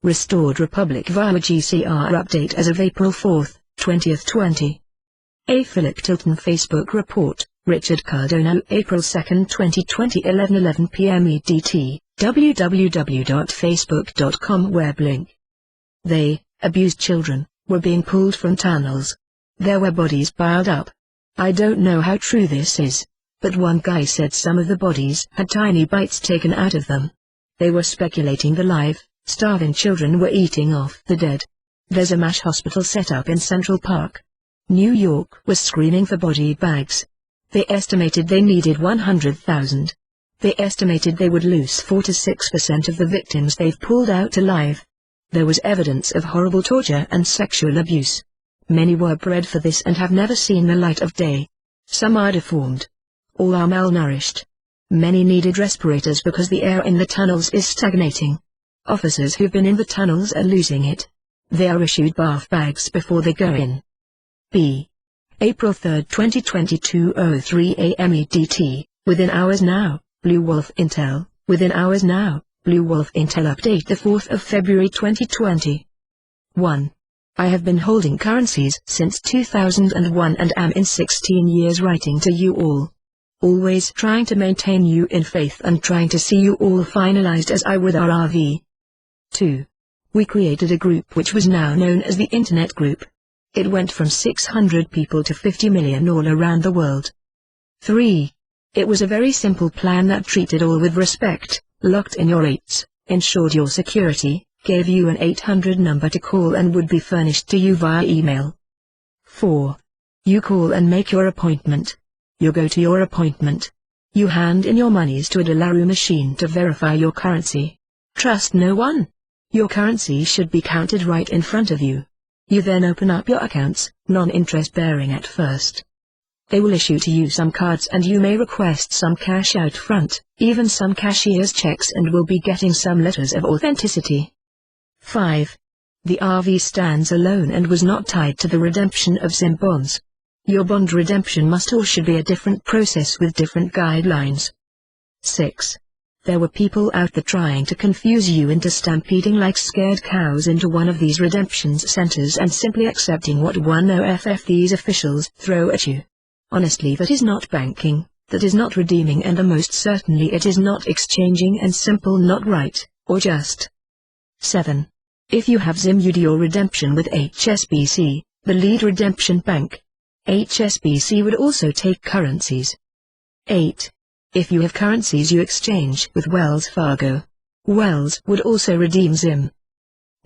Restored Republic via GCR update as of April 4, 2020. A Philip Tilton Facebook report, Richard Cardona April 2, 2020 11:11 p.m. EDT, www.facebook.com web link. They, abused children, were being pulled from tunnels. There were bodies piled up. I don't know how true this is, but one guy said some of the bodies had tiny bites taken out of them. They were speculating the live, starving children were eating off the dead. There's a MASH hospital set up in Central Park. New York was screaming for body bags. They estimated they needed 100,000. They estimated they would lose 4 to 6% of the victims they've pulled out alive. There was evidence of horrible torture and sexual abuse. Many were bred for this and have never seen the light of day. Some are deformed. All are malnourished. Many needed respirators because the air in the tunnels is stagnating. Officers who've been in the tunnels are losing it. They are issued bath bags before they go in. B. April 3, 2022 03 AM EDT, within hours now, Blue Wolf Intel, within hours now, Blue Wolf Intel update the 4th of February 2020. 1. I have been holding currencies since 2001 and am in 16 years writing to you all. Always trying to maintain you in faith and trying to see you all finalized as I would our RV. 2. We created a group which was now known as the Internet Group. It went from 600 people to 50 million all around the world. 3. It was a very simple plan that treated all with respect, locked in your rates, ensured your security, gave you an 800 number to call and would be furnished to you via email. 4. You call and make your appointment. You go to your appointment. You hand in your monies to a Delaru machine to verify your currency. Trust no one. Your currency should be counted right in front of you. You then open up your accounts, non-interest bearing at first. They will issue to you some cards and you may request some cash out front, even some cashier's checks, and will be getting some letters of authenticity. 5. The RV stands alone and was not tied to the redemption of SIM bonds. Your bond redemption must or should be a different process with different guidelines. 6. There were people out there trying to confuse you into stampeding like scared cows into one of these redemption centers and simply accepting what 1OFF these officials throw at you. Honestly, that is not banking, that is not redeeming, and the most certainly it is not exchanging, and simple not right, or just. 7. If you have ZIM, you do your redemption with HSBC, the lead redemption bank. HSBC would also take currencies. 8. If you have currencies, you exchange with Wells Fargo. Wells would also redeem ZIM.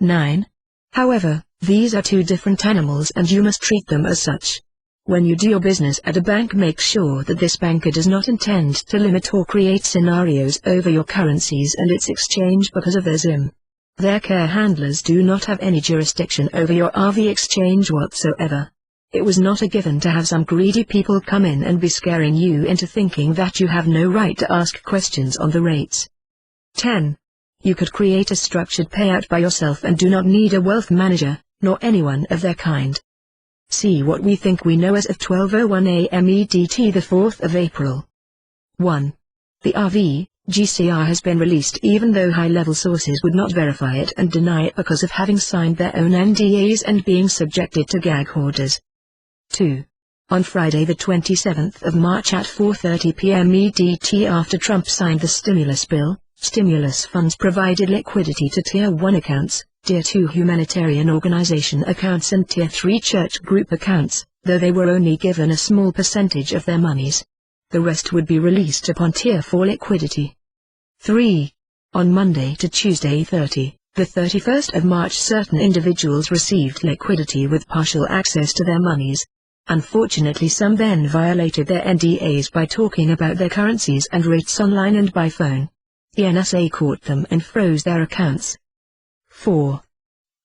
9. However, these are two different animals and you must treat them as such. When you do your business at a bank, make sure that this banker does not intend to limit or create scenarios over your currencies and its exchange because of their ZIM. Their care handlers do not have any jurisdiction over your RV exchange whatsoever. It was not a given to have some greedy people come in and be scaring you into thinking that you have no right to ask questions on the rates. 10. You could create a structured payout by yourself and do not need a wealth manager, nor anyone of their kind. See what we think we know as of 12:01 AM EDT the 4th of April. 1. The RV, GCR has been released even though high-level sources would not verify it and deny it because of having signed their own NDAs and being subjected to gag orders. 2. On Friday the 27th of March at 4:30 p.m. EDT, after Trump signed the stimulus bill, stimulus funds provided liquidity to Tier 1 accounts, Tier 2 humanitarian organization accounts and Tier 3 church group accounts, though they were only given a small percentage of their monies. The rest would be released upon Tier 4 liquidity. 3. On Monday to Tuesday the 31st of March, certain individuals received liquidity with partial access to their monies. Unfortunately, some then violated their NDAs by talking about their currencies and rates online and by phone. The NSA caught them and froze their accounts. 4.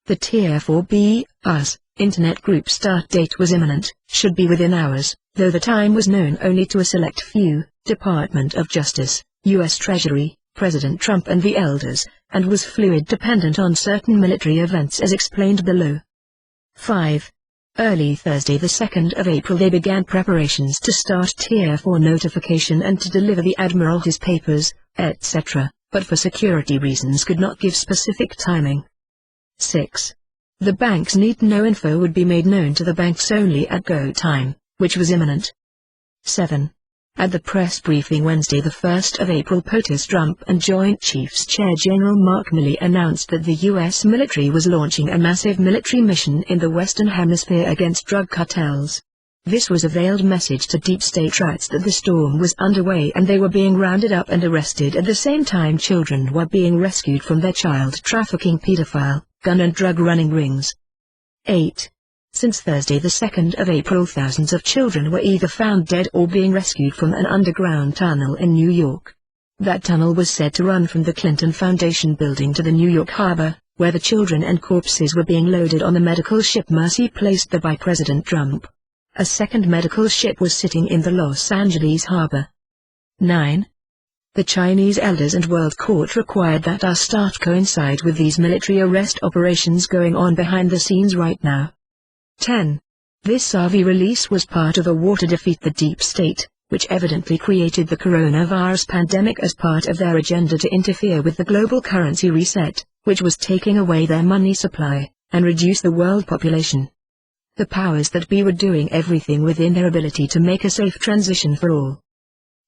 The Tier 4B, US, Internet Group start date was imminent, should be within hours, though the time was known only to a select few, Department of Justice, U.S. Treasury, President Trump and the elders, and was fluid dependent on certain military events as explained below. 5. Early Thursday the 2nd of April they began preparations to start Tier 4 notification and to deliver the Admiral his papers, etc., but for security reasons could not give specific timing. 6. The bank's need-to-know info would be made known to the banks only at go time, which was imminent. 7. At the press briefing Wednesday the 1st of April, POTUS Trump and Joint Chiefs Chair General Mark Milley announced that the U.S. military was launching a massive military mission in the Western Hemisphere against drug cartels. This was a veiled message to deep state rats that the storm was underway and they were being rounded up and arrested. At the same time, children were being rescued from their child trafficking, pedophile, gun and drug running rings. 8. Since Thursday the 2nd of April, thousands of children were either found dead or being rescued from an underground tunnel in New York. That tunnel was said to run from the Clinton Foundation building to the New York harbor, where the children and corpses were being loaded on the medical ship Mercy placed there by President Trump. A second medical ship was sitting in the Los Angeles harbor. 9. The Chinese elders and World Court required that our start coincide with these military arrest operations going on behind the scenes right now. 10. This Savi release was part of a war to defeat the deep state, which evidently created the coronavirus pandemic as part of their agenda to interfere with the global currency reset, which was taking away their money supply, and reduce the world population. The powers that be were doing everything within their ability to make a safe transition for all.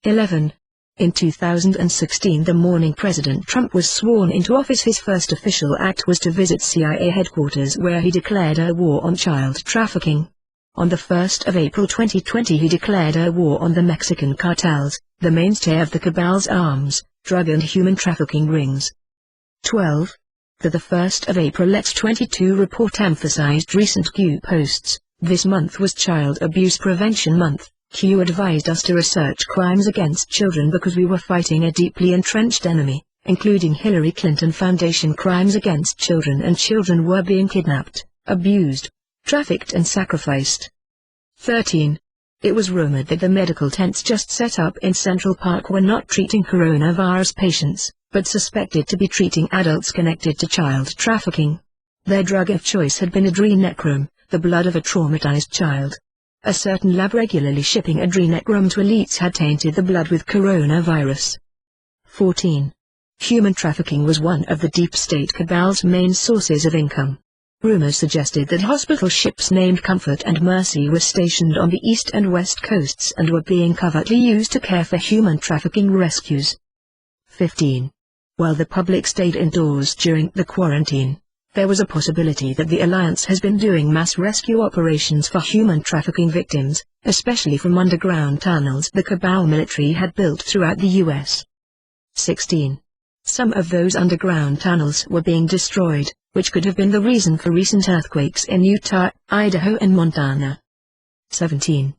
11. In 2016, the morning President Trump was sworn into office, his first official act was to visit CIA headquarters where he declared a war on child trafficking. On the 1st of April 2020 he declared a war on the Mexican cartels, the mainstay of the cabal's arms, drug and human trafficking rings. 12. The 1st of April Let's 22 report emphasized recent Q posts. This month was Child Abuse Prevention Month. Q advised us to research crimes against children because we were fighting a deeply entrenched enemy, including Hillary Clinton Foundation crimes against children, and children were being kidnapped, abused, trafficked and sacrificed. 13. It was rumored that the medical tents just set up in Central Park were not treating coronavirus patients, but suspected to be treating adults connected to child trafficking. Their drug of choice had been adrenochrome, the blood of a traumatized child. A certain lab regularly shipping adrenochrome to elites had tainted the blood with coronavirus. 14. Human trafficking was one of the deep state cabal's main sources of income. Rumors suggested that hospital ships named Comfort and Mercy were stationed on the east and west coasts and were being covertly used to care for human trafficking rescues. 15. While the public stayed indoors during the quarantine, there was a possibility that the alliance has been doing mass rescue operations for human trafficking victims, especially from underground tunnels the cabal military had built throughout the U.S. 16. Some of those underground tunnels were being destroyed, which could have been the reason for recent earthquakes in Utah, Idaho and Montana. 17.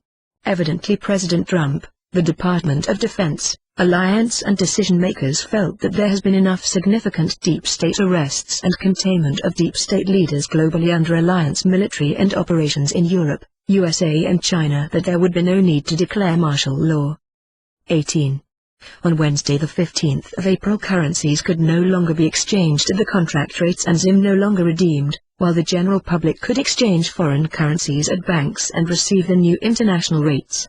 Evidently President Trump, the Department of Defense, Alliance and decision-makers felt that there has been enough significant deep state arrests and containment of deep state leaders globally under alliance military and operations in Europe, USA and China that there would be no need to declare martial law. 18. On Wednesday the 15th of April currencies could no longer be exchanged at the contract rates and ZIM no longer redeemed, while the general public could exchange foreign currencies at banks and receive the new international rates.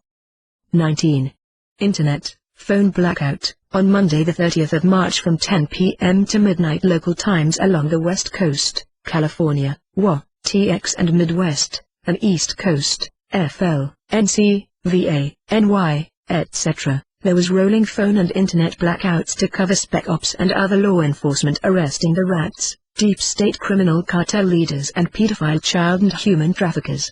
19. Internet, phone blackout, on Monday the 30th of March from 10 p.m. to midnight local times along the West Coast, California, WA, TX and Midwest, and East Coast, FL, NC, VA, NY, etc. There was rolling phone and internet blackouts to cover spec ops and other law enforcement arresting the rats, deep state criminal cartel leaders and pedophile child and human traffickers.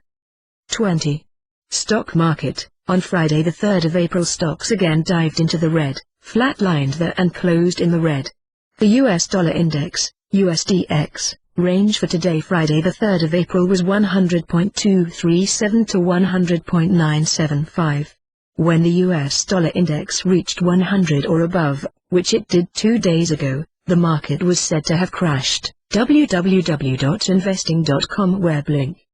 20. Stock market. On Friday the 3rd of April stocks again dived into the red, flatlined there and closed in the red. The US dollar index, USDX, range for today Friday the 3rd of April was 100.237 to 100.975. When the US dollar index reached 100 or above, which it did 2 days ago, the market was said to have crashed. www.investing.com web link.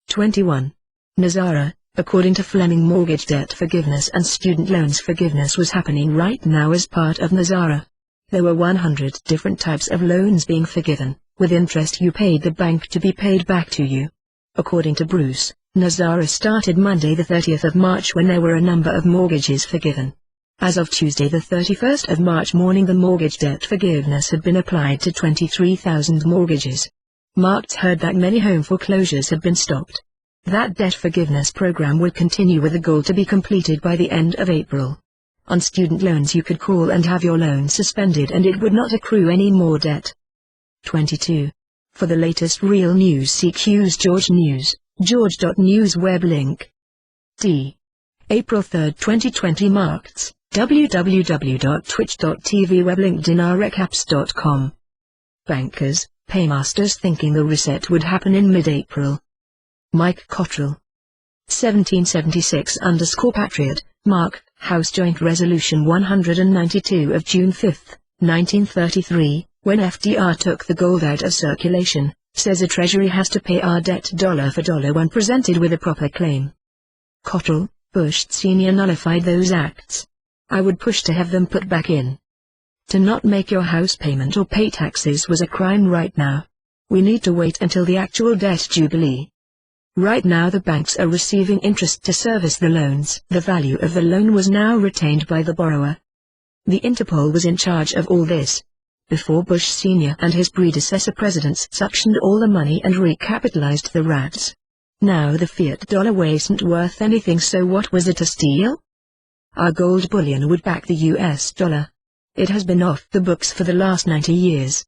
21. Nazara. According to Fleming, mortgage debt forgiveness and student loans forgiveness was happening right now as part of Nazara. There were 100 different types of loans being forgiven, with interest you paid the bank to be paid back to you. According to Bruce, Nazara started Monday the 30th of March when there were a number of mortgages forgiven. As of Tuesday the 31st of March morning the mortgage debt forgiveness had been applied to 23,000 mortgages. Markets heard that many home foreclosures had been stopped. That debt forgiveness program would continue with the goal to be completed by the end of April. On student loans you could call and have your loan suspended and it would not accrue any more debt. 22. For the latest real news use George News, george.news web link. D. April 3, 2020 Markets, www.twitch.tv web link dinarrecaps.com. Bankers, paymasters thinking the reset would happen in mid-April. Mike Cottrell. 1776_Patriot, Mark, House Joint Resolution 192 of June 5, 1933, when FDR took the gold out of circulation, says the Treasury has to pay our debt dollar for dollar when presented with a proper claim. Cottrell, Bush Sr. nullified those acts. I would push to have them put back in. To not make your house payment or pay taxes was a crime right now. We need to wait until the actual debt jubilee. Right now the banks are receiving interest to service the loans. The value of the loan was now retained by the borrower. The Interpol was in charge of all this. Before Bush Sr. and his predecessor presidents suctioned all the money and recapitalized the rats. Now the fiat dollar wasn't worth anything, so what was it, a steal? Our gold bullion would back the US dollar. It has been off the books for the last 90 years.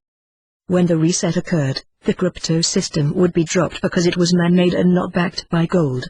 When the reset occurred, the crypto system would be dropped because it was man-made and not backed by gold.